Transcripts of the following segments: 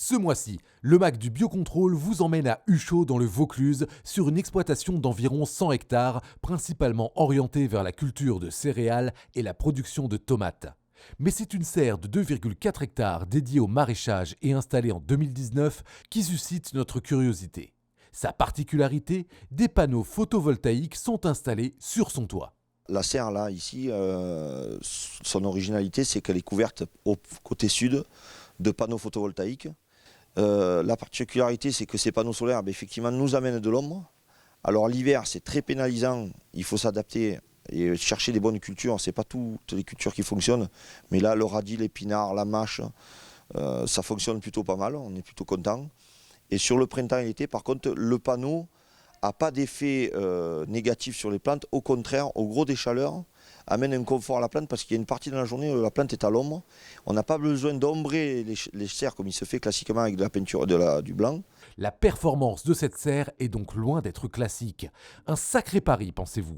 Ce mois-ci, le MAC du Biocontrôle vous emmène à Huchot dans le Vaucluse sur une exploitation d'environ 100 hectares, principalement orientée vers la culture de céréales et la production de tomates. Mais c'est une serre de 2,4 hectares dédiée au maraîchage et installée en 2019 qui suscite notre curiosité. Sa particularité, des panneaux photovoltaïques sont installés sur son toit. La serre, là, ici, son originalité, c'est qu'elle est couverte au côté sud de panneaux photovoltaïques. La particularité, c'est que ces panneaux solaires, effectivement, nous amènent de l'ombre. Alors l'hiver, c'est très pénalisant, il faut s'adapter et chercher des bonnes cultures. Ce n'est pas toutes les cultures qui fonctionnent, mais là, le radis, l'épinard, la mâche, ça fonctionne plutôt pas mal, on est plutôt content. Et sur le printemps et l'été, par contre, le panneau n'a pas d'effet négatif sur les plantes. Au contraire, au gros des chaleurs, amène un confort à la plante parce qu'il y a une partie de la journée où la plante est à l'ombre. On n'a pas besoin d'ombrer les serres comme il se fait classiquement avec de la peinture du blanc. La performance de cette serre est donc loin d'être classique. Un sacré pari, pensez-vous.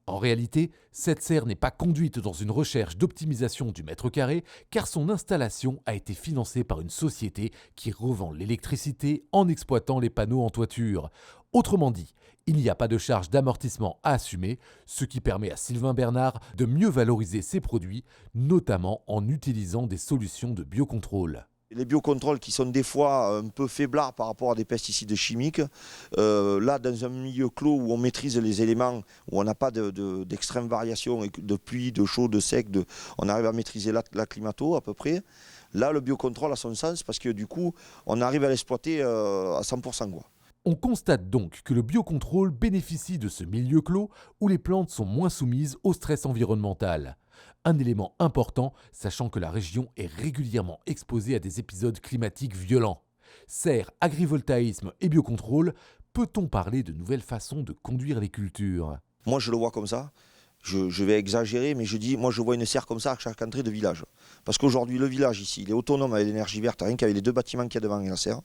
En réalité, cette serre n'est pas conduite dans une recherche d'optimisation du mètre carré car son installation a été financée par une société qui revend l'électricité en exploitant les panneaux en toiture. Autrement dit, il n'y a pas de charge d'amortissement à assumer, ce qui permet à Sylvain Bernard de mieux valoriser ses produits, notamment en utilisant des solutions de biocontrôle. Les biocontrôles qui sont des fois un peu faiblards par rapport à des pesticides chimiques, là dans un milieu clos où on maîtrise les éléments, où on n'a pas d'extrême variation de pluie, de chaud, de sec, on arrive à maîtriser la climato à peu près. Là le biocontrôle a son sens parce que du coup on arrive à l'exploiter à 100%. Quoi. On constate donc que le biocontrôle bénéficie de ce milieu clos où les plantes sont moins soumises au stress environnemental. Un élément important, sachant que la région est régulièrement exposée à des épisodes climatiques violents. Serre, agrivoltaïsme et biocontrôle, peut-on parler de nouvelles façons de conduire les cultures ? Moi je le vois comme ça. Je vais exagérer, mais moi je vois une serre comme ça à chaque entrée de village. Parce qu'aujourd'hui le village ici, il est autonome avec l'énergie verte, rien qu'avec les 2 bâtiments qu'il y a devant la serre.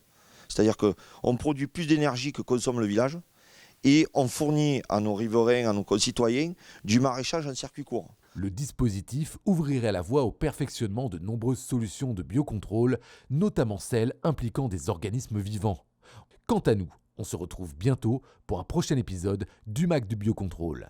C'est-à-dire qu'on produit plus d'énergie que consomme le village et on fournit à nos riverains, à nos concitoyens, du maraîchage en circuit court. Le dispositif ouvrirait la voie au perfectionnement de nombreuses solutions de biocontrôle, notamment celles impliquant des organismes vivants. Quant à nous, on se retrouve bientôt pour un prochain épisode du MAC du Biocontrôle.